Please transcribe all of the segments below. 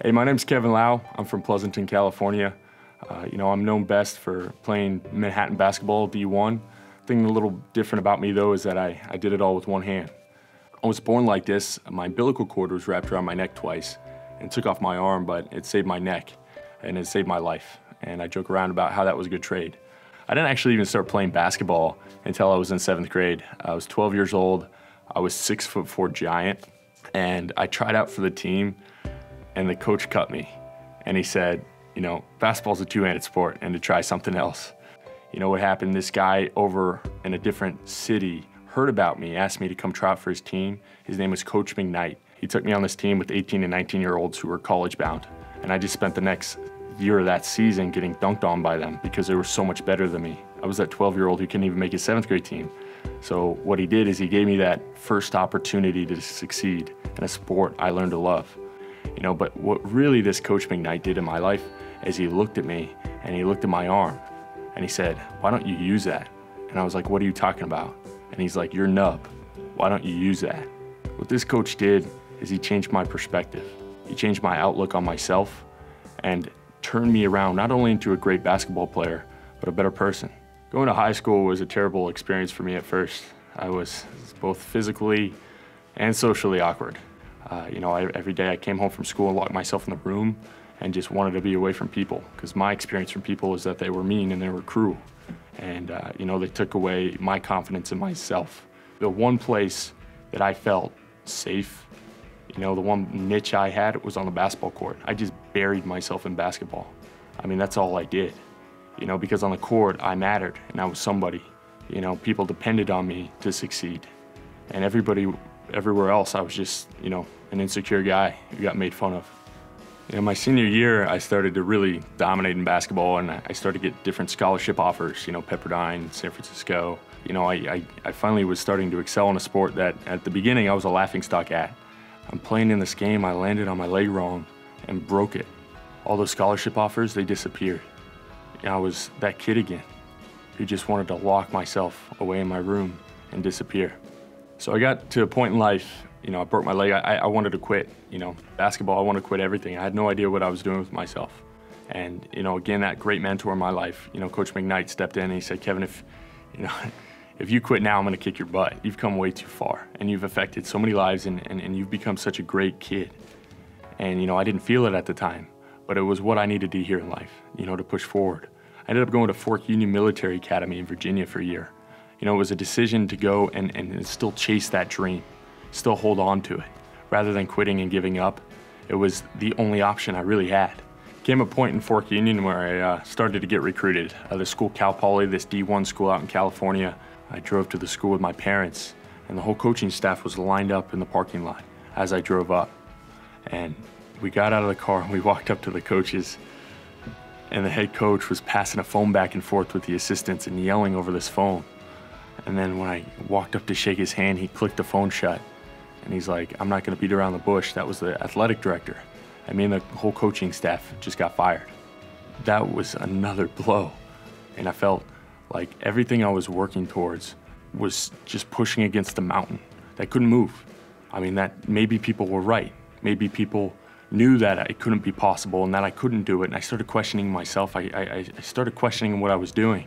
Hey, my name's KevinLaue. I'm from Pleasanton, California. I'm known best for playing Manhattan basketball, D1. The thing a little different about me, though, is that I did it all with one hand. I was born like this. My umbilical cord was wrapped around my neck twice and took off my arm, but it saved my neck and it saved my life. And I joke around about how that was a good trade. I didn't actually even start playing basketball until I was in 7th grade. I was 12 years old. I was 6'4" giant, and I tried out for the team, and the coach cut me. And he said, basketball's a two-handed sport and to try something else. You know what happened? This guy over in a different city heard about me, asked me to come try out for his team. His name was Coach McKnight. He took me on this team with 18 and 19-year-olds who were college bound. And I just spent the next year of that season getting dunked on by them because they were so much better than me. I was that 12-year-old who couldn't even make his 7th grade team. So what he did is he gave me that first opportunity to succeed in a sport I learned to love. But what really this Coach McKnight did in my life is he looked at me and he looked at my arm and he said, "Why don't you use that?" And I was like, "What are you talking about?" And he's like, "Your nub. Why don't you use that?" What this coach did is he changed my perspective. He changed my outlook on myself and turned me around not only into a great basketball player, but a better person. Going to high school was a terrible experience for me at first. I was both physically and socially awkward. Every day I came home from school and locked myself in the room and just wanted to be away from people, because my experience from people was that they were mean and they were cruel. And they took away my confidence in myself. The one place that I felt safe, the one niche I had was on the basketball court. I just buried myself in basketball. That's all I did. Because on the court I mattered and I was somebody. People depended on me to succeed. And everywhere else I was just, an insecure guy who got made fun of. My senior year, I started to really dominate in basketball, and I started to get different scholarship offers, Pepperdine, San Francisco. I finally was starting to excel in a sport that at the beginning I was a laughingstock at. I'm playing in this game, I landed on my leg wrong and broke it. All those scholarship offers, they disappeared. I was that kid again who just wanted to lock myself away in my room and disappear. So I got to a point in life, I broke my leg. I wanted to quit, basketball. I wanted to quit everything. I had no idea what I was doing with myself. And, again, that great mentor in my life, Coach McKnight stepped in and he said, "Kevin, if you quit now, I'm gonna kick your butt. You've come way too far and you've affected so many lives and you've become such a great kid." And, I didn't feel it at the time, but it was what I needed to hear in life, to push forward. I ended up going to Fort Union Military Academy in Virginia for a year. It was a decision to go and still chase that dream, still hold on to it. Rather than quitting and giving up, it was the only option I really had. Came a point in Fort Union where I started to get recruited. The school, Cal Poly, this D1 school out in California. I drove to the school with my parents, and the whole coaching staff was lined up in the parking lot as I drove up. And we got out of the car and we walked up to the coaches, and the head coach was passing a phone back and forth with the assistants and yelling over this phone. And then when I walked up to shake his hand, he clicked the phone shut. And he's like, "I'm not gonna beat around the bush." That was the athletic director. And me and the whole coaching staff just got fired. That was another blow. And I felt like everything I was working towards was just pushing against the mountain that couldn't move. That maybe people were right. Maybe people knew that it couldn't be possible and that I couldn't do it. And I started questioning myself. I started questioning what I was doing.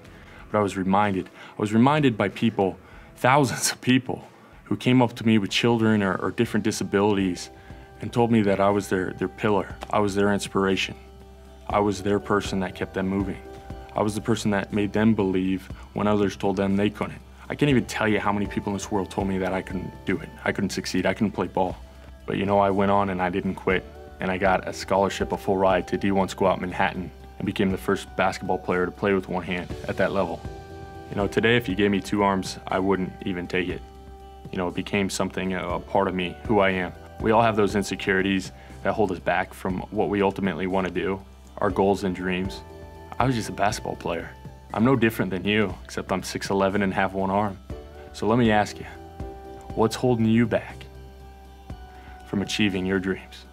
But I was reminded by people, thousands of people, who came up to me with children or different disabilities and told me that I was their pillar. I was their inspiration. I was their person that kept them moving. I was the person that made them believe when others told them they couldn't. I can't even tell you how many people in this world told me that I couldn't do it. I couldn't succeed, I couldn't play ball. But I went on and I didn't quit. And I got a scholarship, a full ride to D1 school out in Manhattan, and became the first basketball player to play with one hand at that level. Today if you gave me two arms, I wouldn't even take it. It became something, a part of me, who I am. We all have those insecurities that hold us back from what we ultimately want to do, our goals and dreams. I was just a basketball player. I'm no different than you, except I'm 6'11" and have one arm. So let me ask you, what's holding you back from achieving your dreams?